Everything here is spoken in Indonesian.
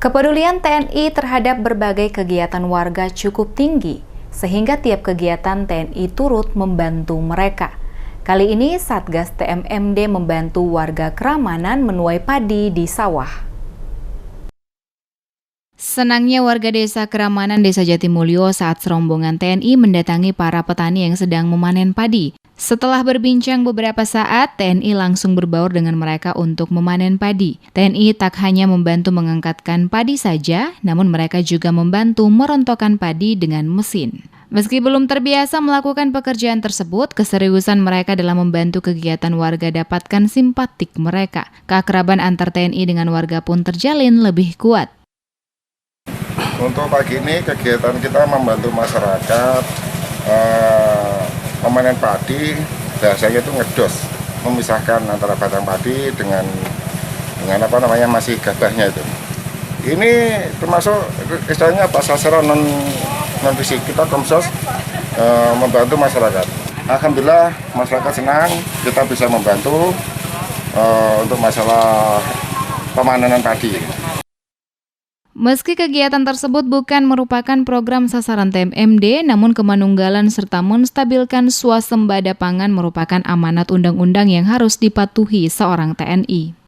Kepedulian TNI terhadap berbagai kegiatan warga cukup tinggi, sehingga tiap kegiatan TNI turut membantu mereka. Kali ini Satgas TMMD membantu warga Keramanan menuai padi di sawah. Senangnya warga desa Keramanan, Desa Jatimulyo saat serombongan TNI mendatangi para petani yang sedang memanen padi. Setelah berbincang beberapa saat, TNI langsung berbaur dengan mereka untuk memanen padi. TNI tak hanya membantu mengangkatkan padi saja, namun mereka juga membantu merontokkan padi dengan mesin. Meski belum terbiasa melakukan pekerjaan tersebut, keseriusan mereka dalam membantu kegiatan warga dapatkan simpatik mereka. Keakraban antar TNI dengan warga pun terjalin lebih kuat. Untuk pagi ini kegiatan kita membantu masyarakat memanen padi, biasanya itu ngedos, memisahkan antara batang padi dengan masih gabahnya itu. Ini termasuk istilahnya sasaran non fisik, kita Komsos membantu masyarakat. Alhamdulillah masyarakat senang kita bisa membantu untuk masalah pemanenan padi. Meski kegiatan tersebut bukan merupakan program sasaran TMMD, namun kemanunggalan serta menstabilkan swasembada pangan merupakan amanat undang-undang yang harus dipatuhi seorang TNI.